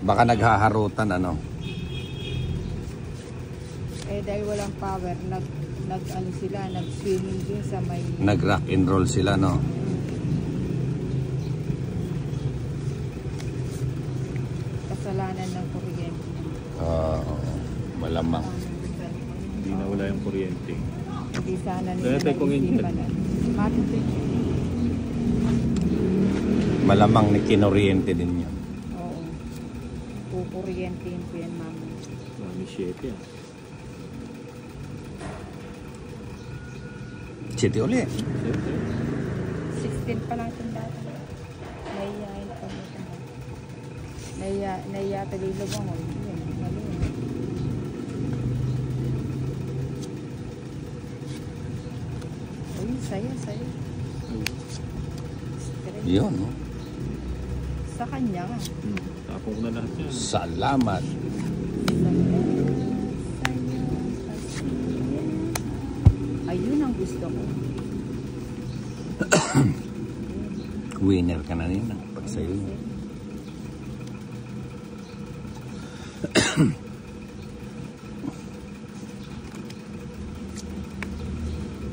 Baka naghaharutan ano. Eh dahil walang power, nag-ano sila, nag-swimming din sa may... Nag-rock and roll sila, no? Kasalanan ng kuryente. Malamang. Hindi na wala yung kuryente. Hindi sana Kaya tayo kung naisipan na. Malamang ni kinuryente din yun. Oo. Kukuryentein ko yan, mami. Mami 7 ah. City uli. 16 pa lang itong dati. Nahiyain pa mo ito. Nahiya talilog ako. Yun, mali yun. Uy, saya. Yun, no? Sa kanya nga. Tapong ko na lahat yan. Salamat. Ayun ang gusto ko. Winner ka na rin pag sa'yo.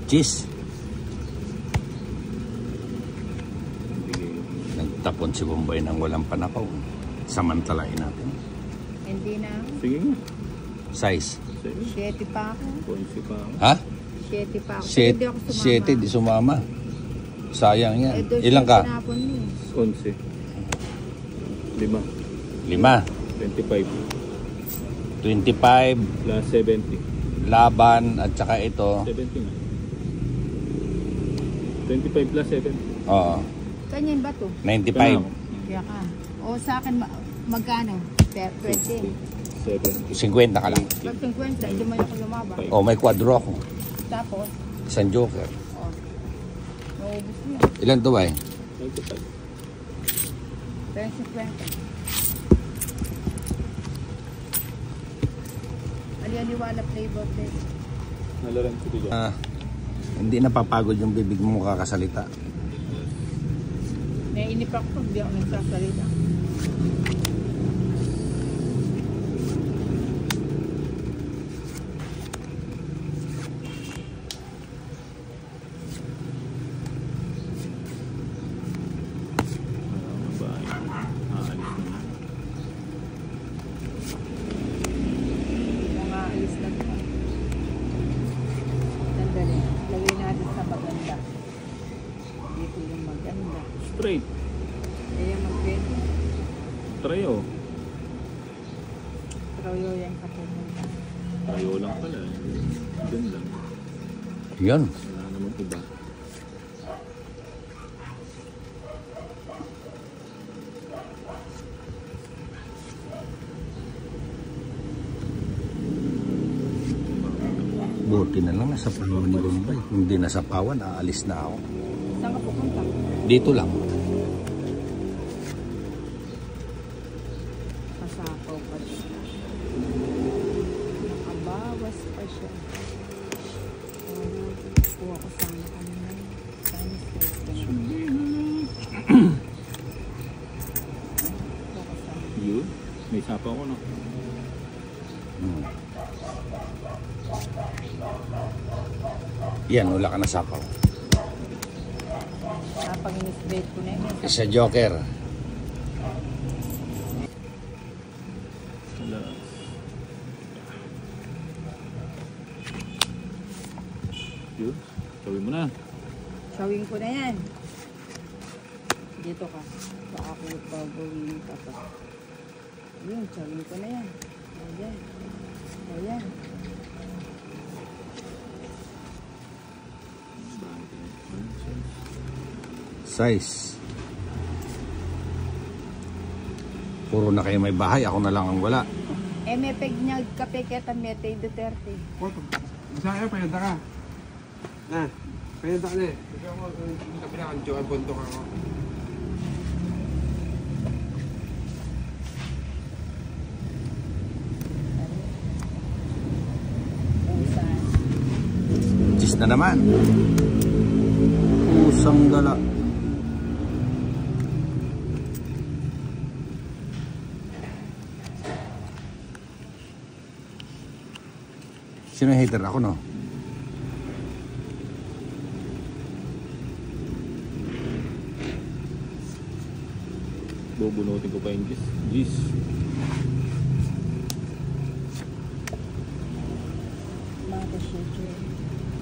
Cheese. Nagtapon si Bombay ng walang panakaw. Samantalain natin. Hindi na. Sige nga. Size. 7 pa ako. 11 pa ako. Ha? 7 pa ako. 7 di sumama. Sayang yan. Eh, Ilang ka? 11. 5. 5. 25. 25. Plus 70. Laban at saka ito. 70 nga. 25 plus 70. Oo. Kanyan ba to? 95. Kaya ka. O sa akin, magkano? 20. 70. 50 ka lang. Pag 50, hindi mo ako lumaba. Oh, may quadro ako. Tapos, Isang joker. maubos mo yan. Ilan to ba eh? 95. 50. Aliwala flavor. Nalaran ko dito. Hindi napapagod yung bibig mo kakasalita. Naiinip ako pag di ako nagsasalita. Mga alis na ito. Sandali. Lagay natin sa maganda. Dito yung maganda. Straight. Kaya magpwede. Trayo. Troyo yan kapag Trayo lang pala. Doon lang. Yun. Wala namang iba. Buti na lang nasa pawan ni Bombay. Kung di nasa pawan, aalis na ako. saan ka pupunta? Dito lang. Kasapaw pa siya. Nakabawas pa siya. Kuha ko sana kanina. Sana straight ka na. Yun. May sapa ko no. Yan, wala ka na sapaw. Pag in-straight ko na yun. Isa joker. Wala. Yun. Gawin mo na. Showing ko na yan. Dito ka. Baka ko pagawin ka pa. Yun, showing ko na yan. Ayan. Ayan. Size. Puro na kayo may bahay. Ako na lang ang wala. Eh, may peg niya kape kita Mete Duterte. Masaya, payanda ka. Na, payanda ka na eh. Kasi ako, sabi na, ang jowa, bundok ako. Usan. Cheese na naman. Pusang gala. Sino yung hater? Ako, no? Bubunutin ko pa yung gis. Gis. Mga shake.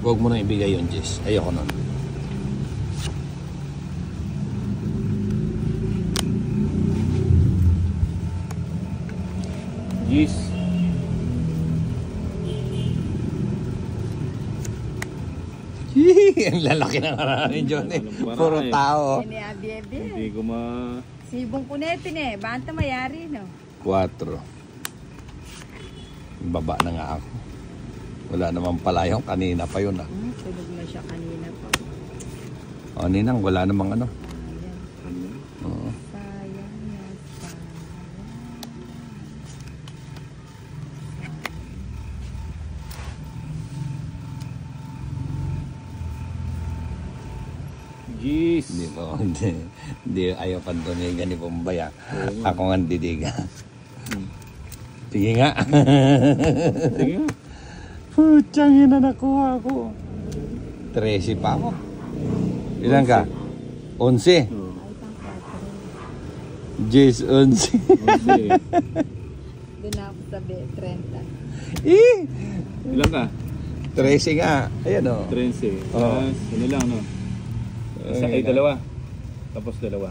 Huwag mo nang ibigay yung Jess. Ayoko nun. Gis. Ang lalaki ng haranin, Johnny. Parang Puro eh. tao. Ini abi-abi. Hindi ko ma... Sibong kunetin eh. Banta mayari, no? 4. Baba na nga ako. Wala naman pala yung kanina pa yun, ah. Tulog na siya kanina pa. O, ninang, wala namang ano. Sayang. Oo. Sayang na sayang. Gis. Hindi po, hindi ayaw pandunigan ni Bombay, ah. Oo nga. Ako nga didiga. Sige nga. Sige nga. Putsang ina, nakuha ko. 13 pa ako. Ilan ka? 11. Oh. Ay, pang 4. Jess, 11. Okay. Doon na ako sa 30. Ilan ka? 13 nga. Ayan, o. 13. Oo. Ano lang, no? Isa, Ay, dalawa. Tapos dalawa.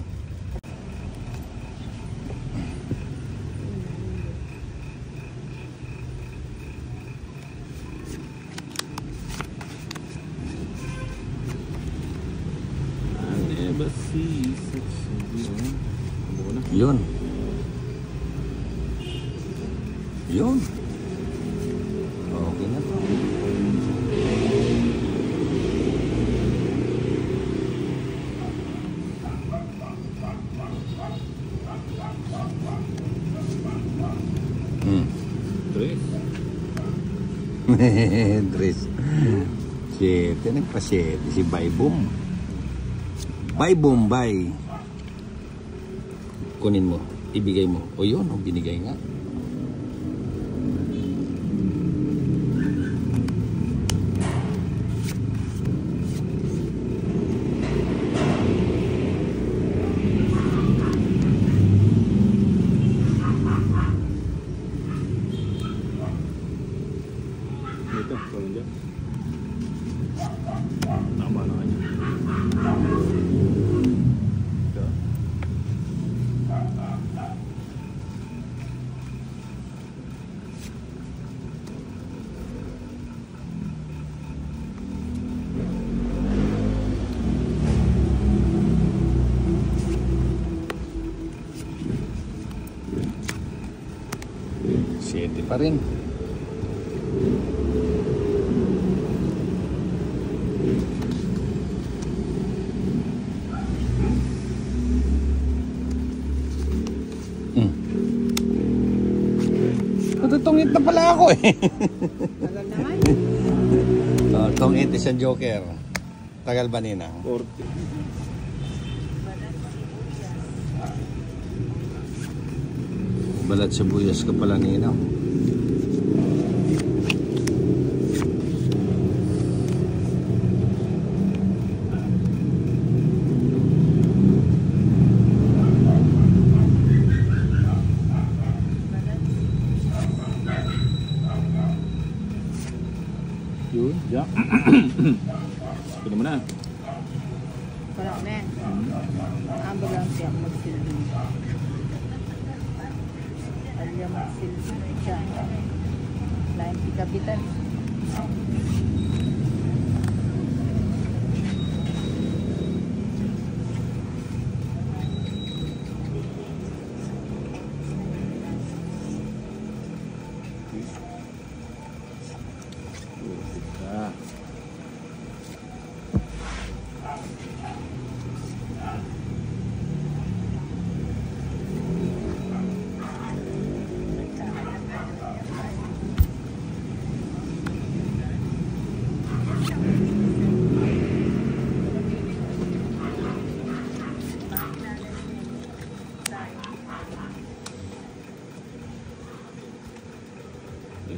I never see such a view. Tabo ko na. Yun. Yun. Okay na to. Tres. Dres. 7. Nagpa-7. Si Baybom. Baybom, bay. Kunin mo. Ibigay mo. O yun, o binigay nga. Dito, gawin dyan. Tama na kanya. Ito. Siete pa rin. Natutungit na pala ako eh. Tagal naman. Tungit isang joker. Tagal ba nina? 40. Balat sibuyas ka pala nina. Yun, dyan. Pwede mo na. Parang na yan. Ambag lang siya magsilbi. Alya magsilbi siya. Lain si Kapitan. Ah.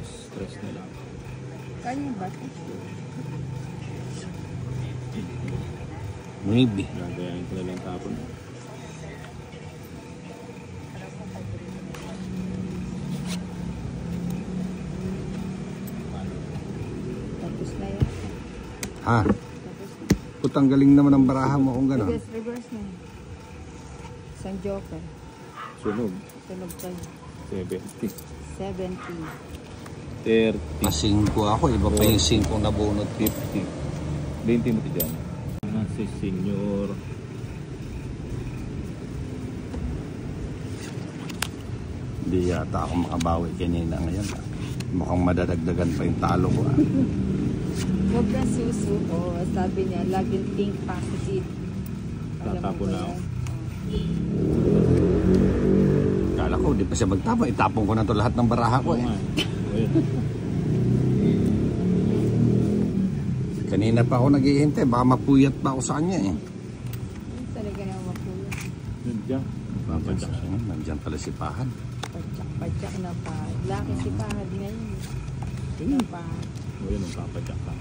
Stress na lang. Kanya ba? Maybe. Gagayain ko na lang tapon. Tapos na yan. Ha? Tapos na. Putang galing naman ang baraha mo kung gano'n. Reverse na. Isang joker. Sunog. Sunog kayo. 70. 70. 30. Masingko ako, iba pa yung 5 na bunot. 50. 20 mo ito dyan. Si Senyor. Hindi yata ako makabawi kanina ngayon. Mukhang madadagdagan pa yung talo ko. Huwag kang susuko. Sabi niya, laging think positive. Tatapon na ako. Kala ko, di pa siya magtapon. Itapon ko na to lahat ng baraha ko eh. Kanina pa ako naghihintay. Baka mapuyat pa ako sa kanya eh. Talaga na mapulo. Nandiyan. Papadyak siya. Nandiyan pala si Pahan. Padyak na pa. Laki si Pahad ngayon. Sino Pahad? O yun, papadyak ka.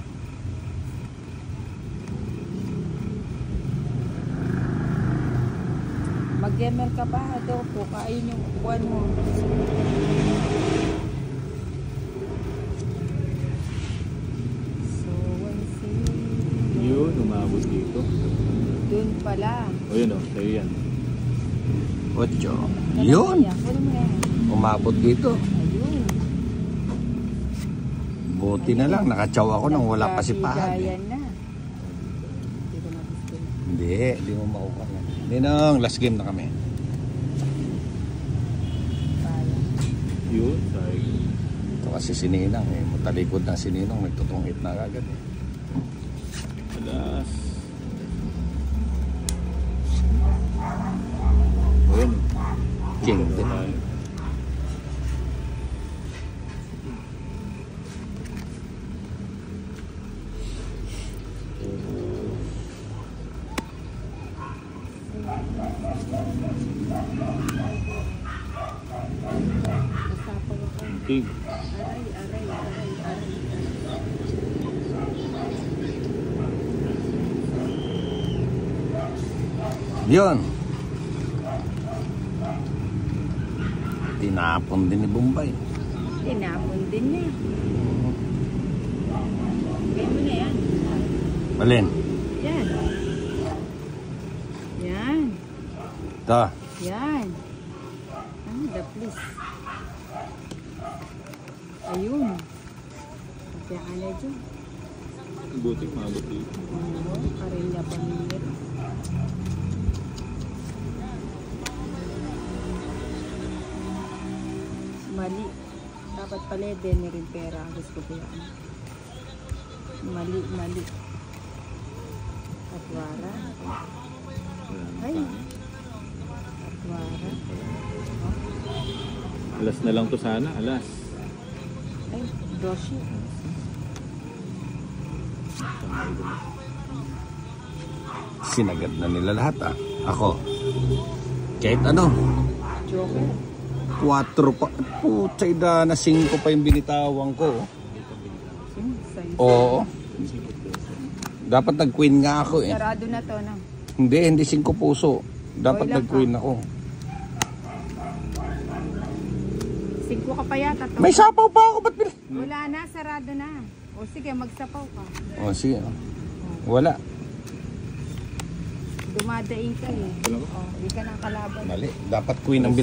Mag-gamer ka pa, Adolfo. Kain yung buwan mo. So, Yun, umabot dito. doon pala. O yun o, sa'yo yan. 8. Yun! Kunin mo yan. Umabot dito. Ayun. Buti na lang. Nakatsaw ako nang wala pa si Pahan. Eh. Nagkabigayan na. Hindi ko na-gusto. Hindi mo makuha yan. Ninong, last game na kami. Sayang. Yun, sa'yo. Ito kasi si Ninang eh. Matalikod na si Ninong. Nagtutungit na agad eh. Alas. O yun. King din. Nasapaw ako. King. Aray, aray, aray, aray. Yun. Tinapon din ni Bombay. Tinapon din niya. Gawin mo na yan. Malin. Yan. Yan. Ito. Yan. The please. Ayun. Kaya ka na dyan. Buti, umabot dito. Oo, karinya pamilya. Mali. Dapat pala din rin pera. Gusto ko yan. Mali, mali. Atwara. Ay. Atwara. Alas na lang to sana, alas. Ay, doshi. Sinagad na nila lahat ah. Ako. Kahit ano. Joker. 4 pa. Putsay da na 5 pa yung binitawan ko. Sa'yo. Oo. Dapat nag-queen nga ako eh. Sarado na to, no? Hindi 5 puso. Dapat Oy, lang nag-queen ako. 5 ka pa yata to. May sapaw pa ako. Ba't Wala na, sarado na. O sige, magsapaw ka. O sige. Wala. Dumadaing ka eh. O, hindi ka nang kalaban. Mali. Dapat queen ang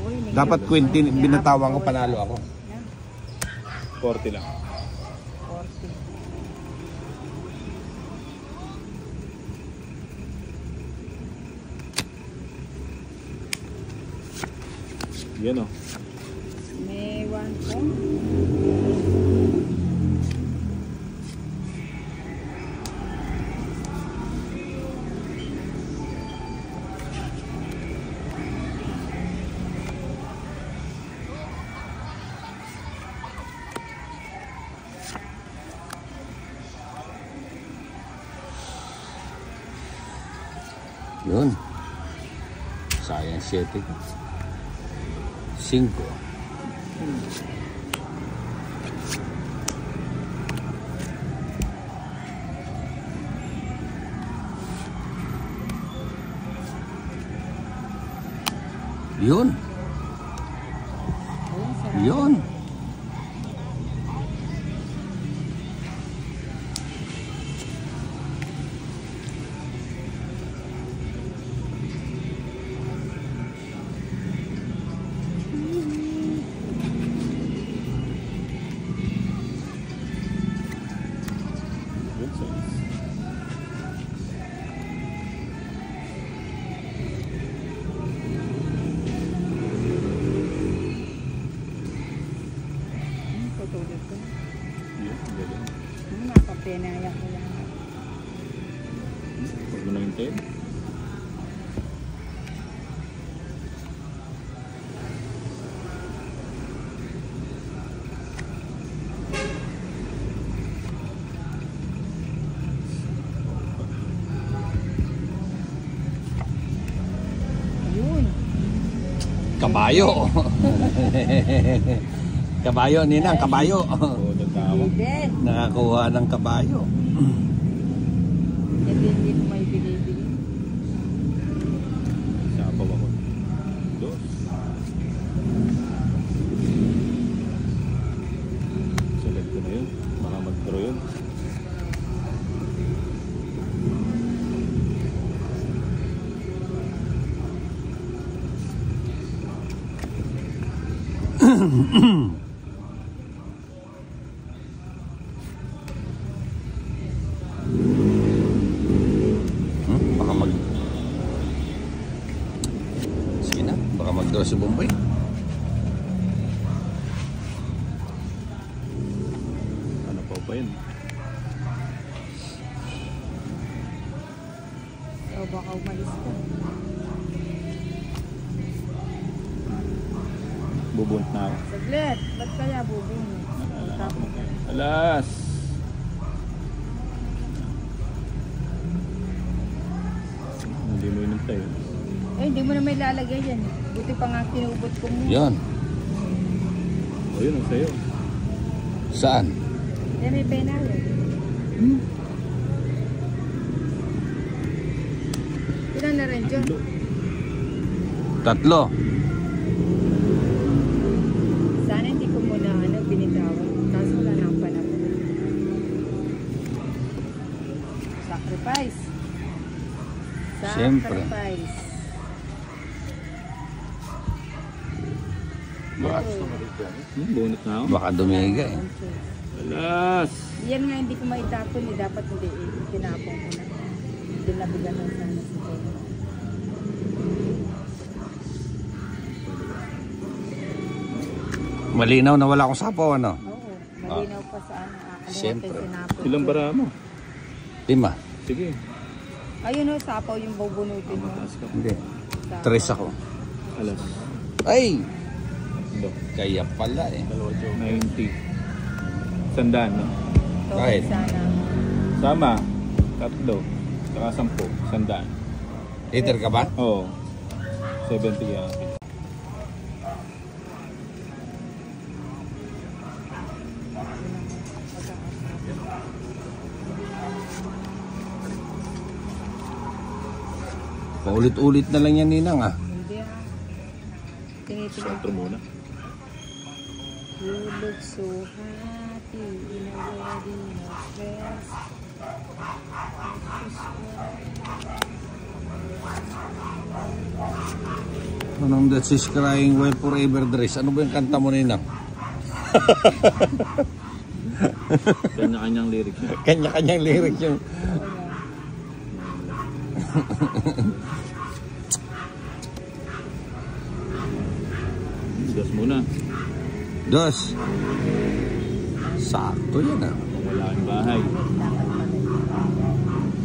Uy, may Dapat hirap queen ako. binatawan ko, panalo ako. Yan, 40 lang. 40. Yan o. May 1 po. Yun. Sayang 7 ko. 5. Yun. Ayun, sarap. Yun. Good size. Tutulog ko. Yeah, galing. Nakapenaya ko lang. Huwag mo na hintayin. Ayun. Kabayo. Kabayo, Ninang, kabayo. Oo, nagtawag. Then, Nakakuha ng kabayo. hindi mo may binibili. Sapaw ako. Dos. Select ko na yun. Baka mag-throw yun. Baka mag... Sige na, baka mag-draw si Bombay. Ano pa yun? So, baka umalis ka. Bubunt na ako. Saglit, ba't kaya bubunod? Tapos, Alas! Hindi mo inintay. hindi mo na may lalagay yan. Buti pa nga kinubot ko mo. Yan. O yun, ang sayo. Saan? May penalo. Ilan na rin dyan? Tatlo. Sana hindi ko muna binitawan. Kaso wala na ang panahon. Sacrifice. Siyempre. Sacrifice. Baka, Bunot na ako. baka dumiga eh. Alas! Yan nga hindi ko maitapon eh. Dapat hindi eh. Tinapon ko na. Dinabigan lang sana si Tito. Malinaw na wala akong sapaw, ano? Oo. Malinaw pa sa ano. Siyempre. Ilang bara mo? 5. Sige. Ayun o, sapaw yung bubunutin mo. Mataas ka. Hindi. Sapaw. 3 ako. Alas. Ay! Ito. Kaya pala eh. 90. Sandaan, no? Ito, Kahit. sana. Sama. Tatlo. Saka 10. Sandaan. Hater ka ba? Oo. 70 yan. Paulit-ulit na lang yan, Ninang, ah. Hindi ah. Tinitingnan Sentro muna. You look so happy in a wedding dress. Anong that she's crying while forever dress? Ano ba yung kanta mo, Ninang? Kanya-kanyang lyrics niya. Kanya-kanyang lyrics yung... Dos muna. Dos. Sakto yan, ah. Kung wala kang bahay.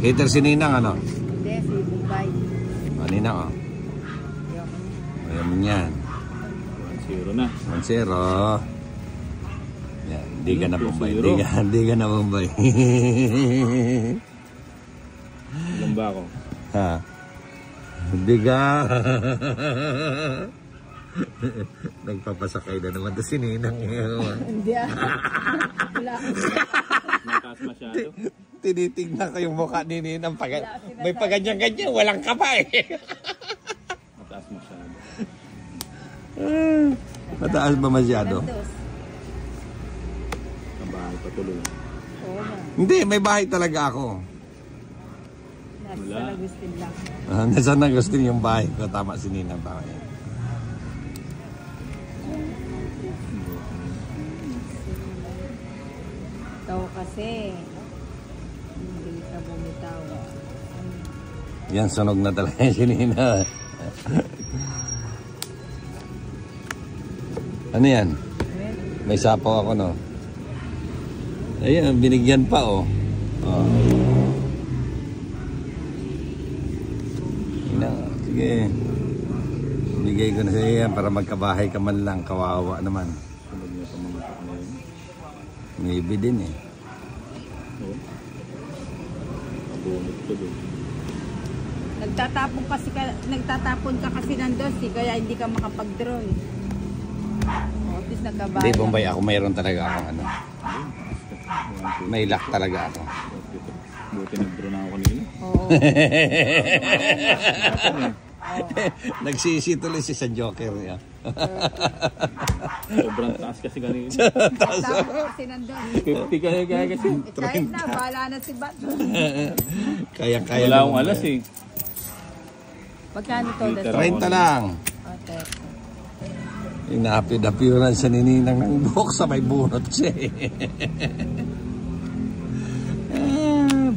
Hater si Ninang, ano? Hindi, si Bombay. Ninang, oh. Ayaw mo yan. 1-0 na. 1-0. Yan, hindi ka na Bombay. 2-0. Hindi ka na Bombay. Ilang ba ako? Ha? Hindi ka. Nagpapasakay na naman to si Ninang. Hindi ah. Wala. Mataas masyado. Tinitingnan ko yung mukha ni Ninang. May paganyan-ganyan. Walang kapa eh. Mataas masyado. Mataas ba masyado? Landos. Ang bahay patuloy. Oo nga. Hindi, may bahay talaga ako. Nasa Wala. Agustin lang. Nasa Agustin yung bahay ko. Tama si Ninang. Tama yan. Ikaw kasi, hindi ka bumitaw. Yan, sunog na talaga si Nina. Ano yan? May sapaw ako, no? Ayan, binigyan pa, oh. Oh. Sige. Bigay ko na sa iyo yan para magkabahay ka man lang. Kawawa naman. Sunog niya sa mga tak na yun. Maybe din eh. Oo. Abunot tuloy. Nagtatapon ka kasi ng dosi, kaya hindi ka makapag-draw. At least nagkabahay. Hindi, Bombay ako. Mayroon talaga akong ano. May luck talaga ako. Buti nag-draw na ako kanina. Oo. Nagsisi tuloy si sa Joker. Yeah. Sobrang taas kasi kanina. Nagtatapon kasi ng dosi. 50 kaya kasi. Kahit na, bahala na si Bat. Kaya Wala akong alas eh. Magkano to? Literal. 30 lang. Okay. Yung na-appearance sa Nininang ng buhok sa may bunot siya eh.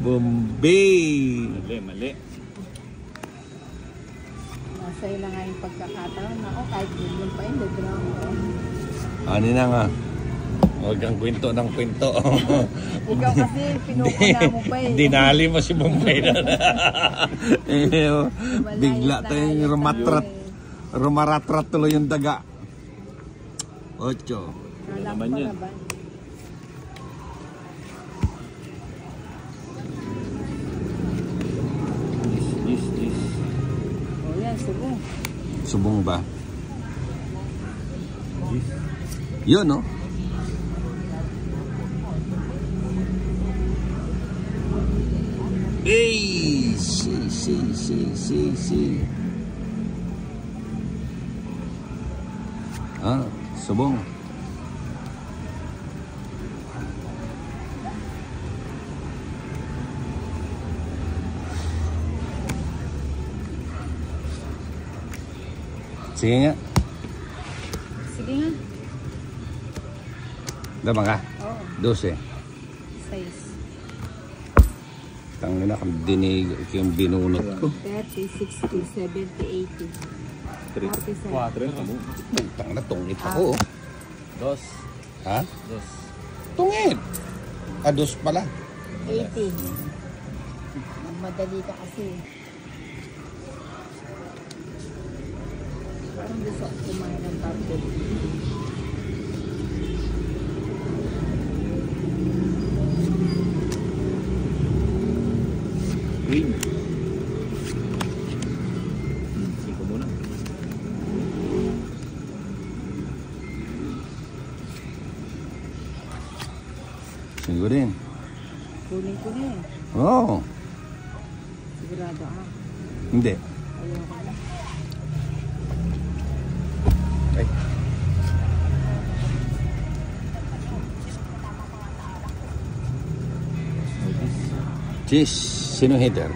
Bombay! Mali. Nasa ila nga yung pagkakataon. Ako, kahit billion pa yun, draw ko. Ano na nga? Huwag kang kwento ng kwento. Ikaw kasi, pinupuna mo pa eh. Dinali mo si Bombay na. Bigla tayong rumaratrat tuloy yung daga. 8. Kala naman ko yan. na ba? This. O yan, subo. Subong ba? This. Yun, no? Hey! Si. Ah, subong. Sige nga. Sige nga. Dama ka? Oo. 12. 6. Tangin na kung dinig yung binunot ko. 30, 60, 70, 80. 47. 4. Tangin na, tungit ako. Oh. Dos. Ha? Dos. Tungit! Ados pala. 80. Madali ka kasi. Parang gusto ko kumain ng target. Green. Iko muna. Siguro din. Kunin ko na eh. Oo. Sigurado ah. Hindi. Ayoko na. Ay. Cheese. Sino header?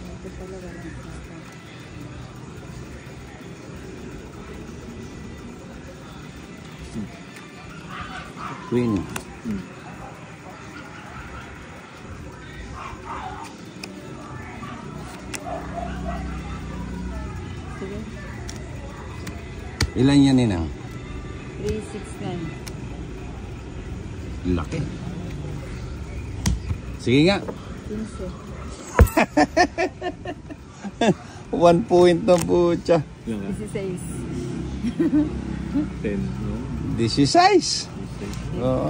Ito talaga lang. Queen. Sige. Ilan yan Ninang? 369. Laki. Sige nga. 15. 1 point na pucha. Ilang ka? 16. 10. No? 16. Oo.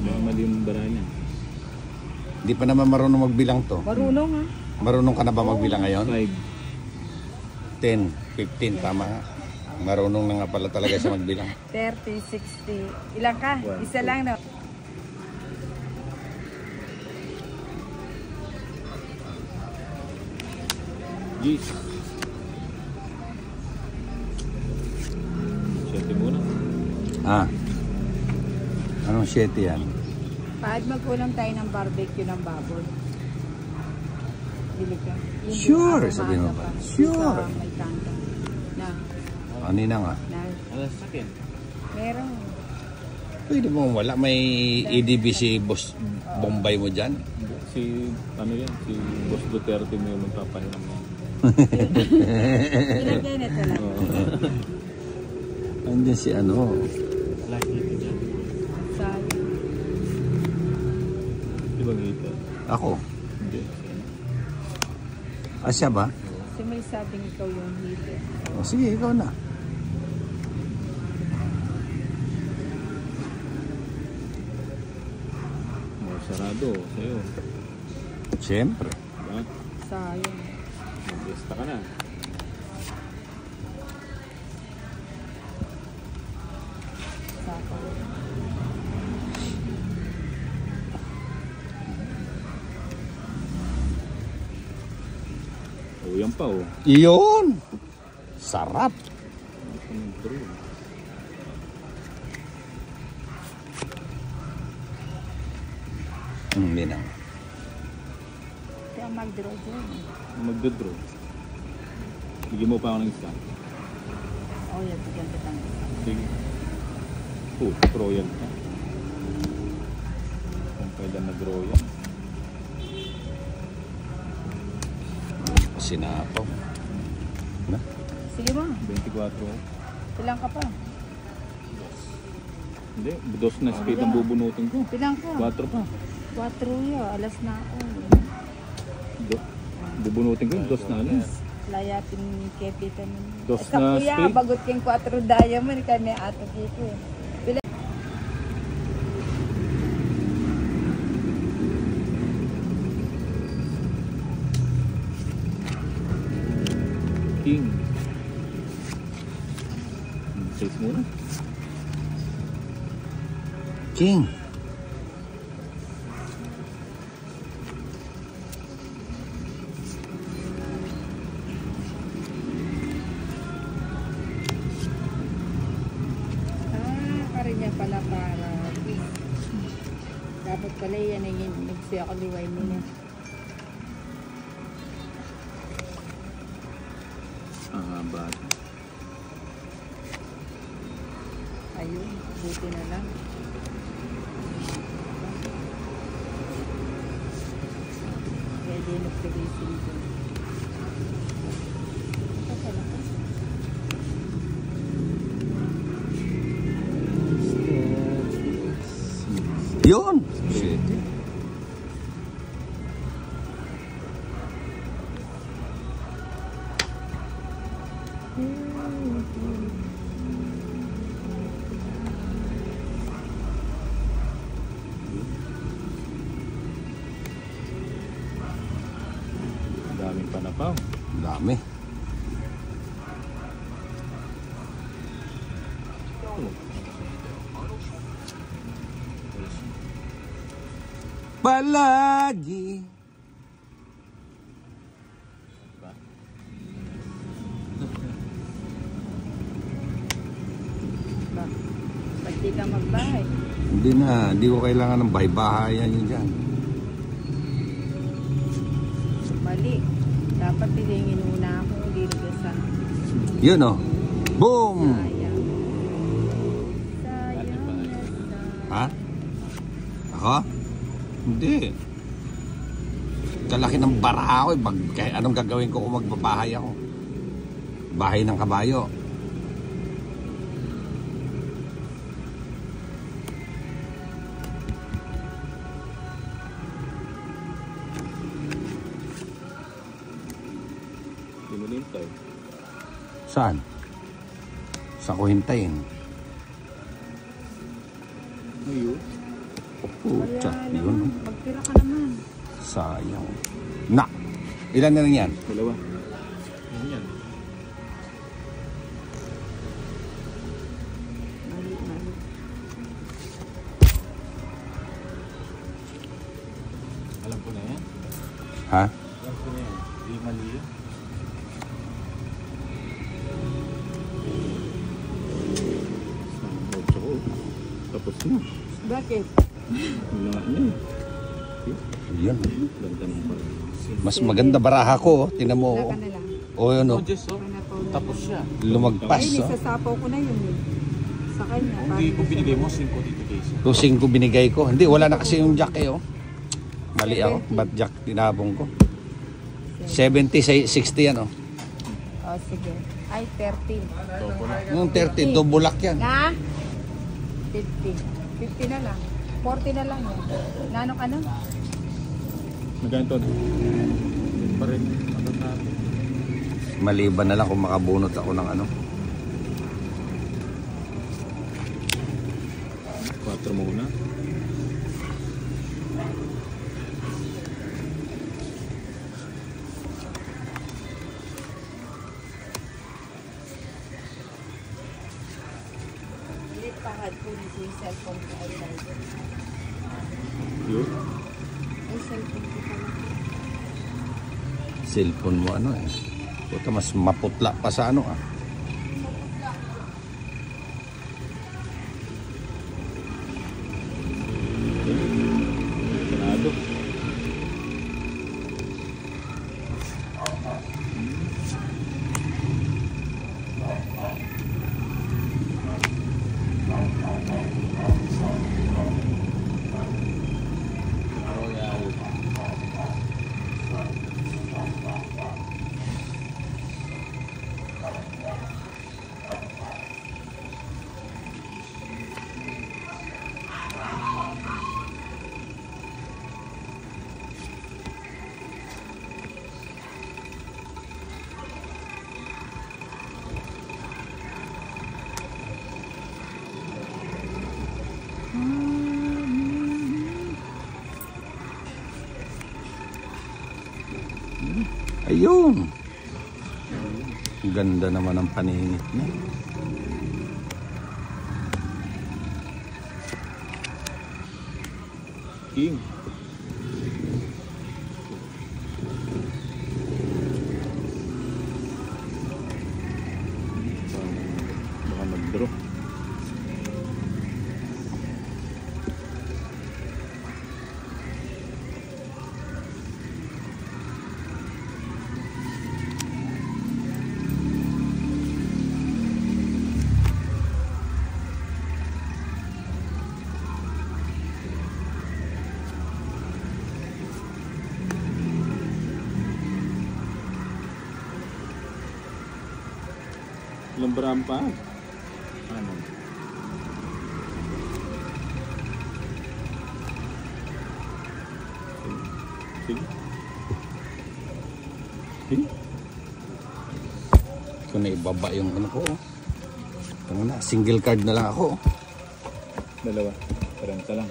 Baka mali yung bara niya. Hindi pa naman marunong magbilang to. Marunong ha. Marunong ka na ba magbilang ngayon? 5. 10, 15, tama nga. Marunong na nga pala talaga siya magbilang. 30, 60. Ilan ka? Isa lang na. Yes. 7 muna. Ah. Anong 7 yan? Paad magkulang tayo ng barbecue ng baboy. Bili ka. Yung Sure, buong sabihin mo umaga ba? pa. Sure. Sa may kanta. Na. Ano na nga? Ano sa akin? Meron. Pwede mo wala. May EDBC boss Bombay mo dyan. Si, ano yan? Si Boss Duterte mo yung magpapahiram yan. Ilagay na ito lang. Andiyan si ano. Sayang. Di ba ngita? Ako. Hindi. Asya ba? Kasi may sabing ikaw yung healer. O sige, ikaw na. More sarado sa'yo. Siyempre. Diba? Sayang. Mag-gesta ka na. Sayang. Oh, yan pa oh. Iyon! Sarap! Hindi na. Kaya mag-draw dyan. Magdodraw. Bigyan mo pa ako ng isa. Oh, yan. Bigyan kita ng isa. Sige. Oh, royal ka. Kung kailan nag-royal. Sinapaw. Na? Sige mo. 24. Ilang ka pa? Hindi, dos na spade ang bubunutin ko. Ilang ka? 4 pa. 4 yun. Alas na ako. Bubunutin ko yung dos na alas. Layatin kepitan mo. Dos na Kuya, spade. bagot kayong 4 diamond. Kami ato dito eh. King. Face muna. King. Karinya pala para. Dapat pala yan yung nagsiya ko liway nila. Bad. Ayun, buti na lang. Kaya din nag-racing ko. Ito pala ka. Yun! Shit. Daming panapaw. Dami. Palagi. Ba't di ka magbahay? Hindi na, hindi ko kailangan ng bahay-bahayan yun dyan. Mali. Dapat pilingin muna ako. Hindi rin sa Yun oh. Boom! sayang. Sayang. Ha? Ako? Hindi. Kalaki ng bara ako eh. Kahit anong gagawin ko kung magbabahay ako? Bahay ng kabayo. Hindi mo nintay. Saan? Saan ko hintayin? Ngayon. Pucha, Kaya yun. naman, magtira ka naman. Sayang. Na! Ilan na lang yan? 2. Yan yan. Ha? Hindi mali yun. Tapos na. Bakit? Wala na eh. Yan. Ganda ng pala. Mas maganda baraha ko. Tinan mo. Wala ka na lang. O yun o. Just oh. Tapos siya. Lumagpas. Ay, Oh. nisasapaw ko na yun eh. Sa kanya. Hindi ko binigay mo 5 dito guys. 2.5 binigay ko. Hindi, wala na kasi yung jack eh. Oh. Mali ako. Ba't jack tinabong ko? 70, 60 yan oh. Oh, sige. Ay, 30. Topo na. Yung 30, dobulak yan. Na? 50. 50 na lang. 40 na lang yan. Nanong ano? Maganda to. Pa rin. Matag natin. Maliban na lang kung makabunot ako ng ano. 4 muna. Ulit pahad ko yung cellphone ko ay Yun. Ay, cellphone ko pala. Cellphone mo ano eh. Puta, mas maputla pa sa ano ah. Panado. Ayun. Ganda naman ang paninit niya. King. Baka mag-draw. Lambaran pa. Ano? Sige. Sige. Ito na ibaba yung ano ko. Oh. Ito na, single card na lang ako. Oh. Dalawa. 30 lang.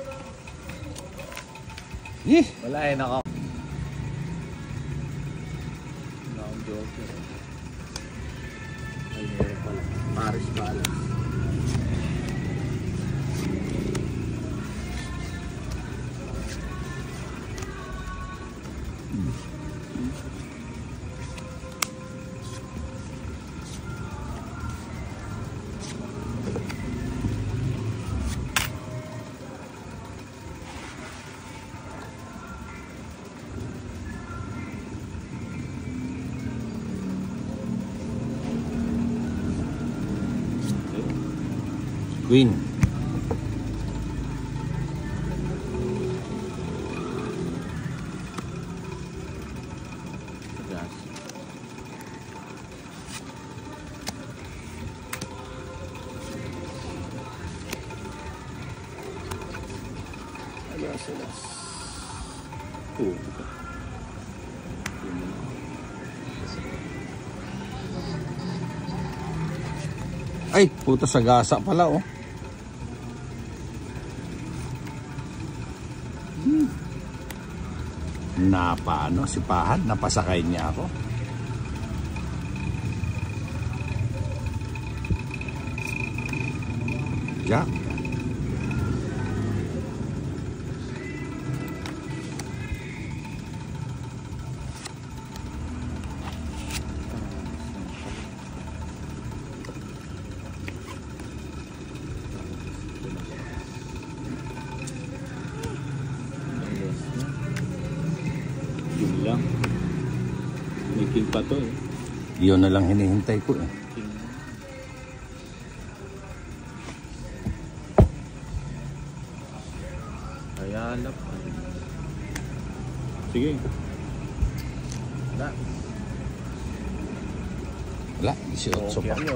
Eh, Wala eh, naka. Naka-joker. Ay, meron pala. Paris Palace. Queen. Gas. Alas. Puta. Ay, puta sa gasa pala oh. Napaano si Pahad, napasakay niya ako. Jack. pa to eh. Yun na lang hinihintay ko eh. Kaya alap. Sige. Wala. Wala, 18 pa. Okay,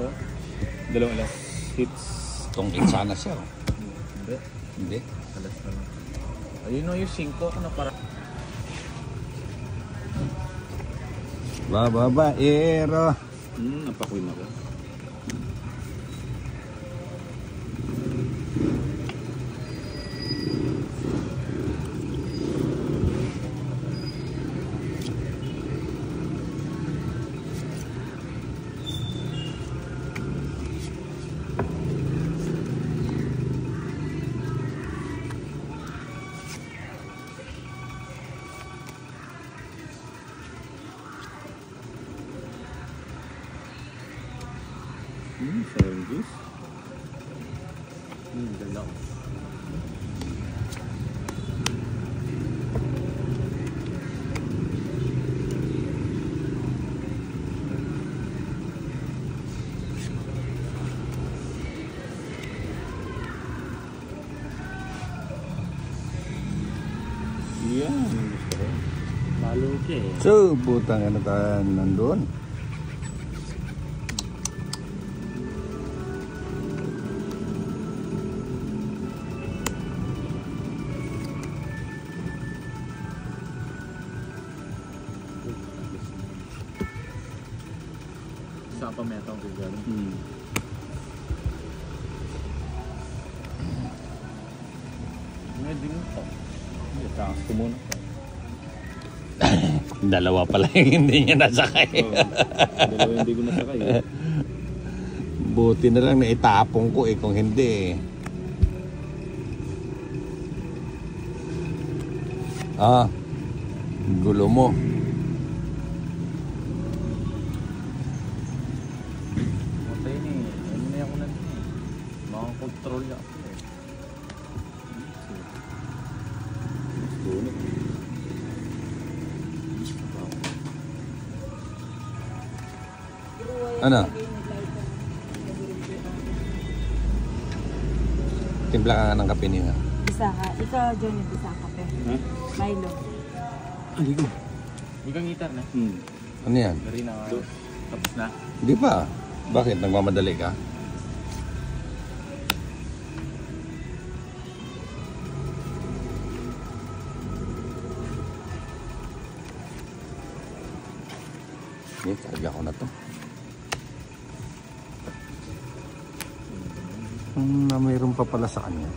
dalawang last hits. Tungkit sana siya. Oh. Hindi. Hindi. Alas na lang. Ayun o yung 5 ko na para. Babaero. Napakwin ako. Service. Dalaw. Yan, gusto ko. Maluki eh. So, putang ano tayo nandun. Sa pa metong ko dyan. Hindi mo pa. Hindi, takas ko muna. Dalawa pala yung hindi niya nasakay. Dalawa hindi ko nasakay. Buti na lang na itapong ko eh kung hindi eh. Gulo mo. Matay ni. Ano na ako na din eh. Makakontrol niya ako eh. Tunod. Ano? Timpla ka nga ng kape niya. Bisa ka. Ikaw, Johnny, bisa ka pe. Ha? Milo. Aligo. Hindi kang ngitar na. Ano yan? Dari na. Tapos na. Hindi pa. Bakit? Nagmamadali ka? Sige, karga ko na to. Na mayroon pa pala sa kanya.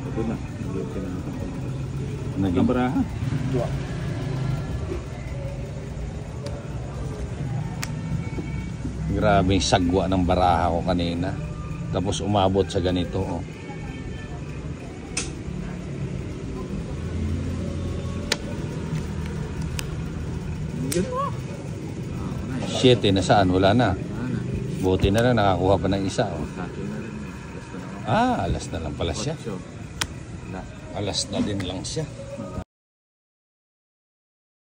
Ito na. Naging Kabaraha. Dua. grabe yung sagwa ng baraha ko kanina. Tapos umabot sa ganito. Oh. Shit, nasaan? Wala na. Buti na lang nakakuha pa ng isa. Oh. Alas na lang pala siya. Alas na din lang siya.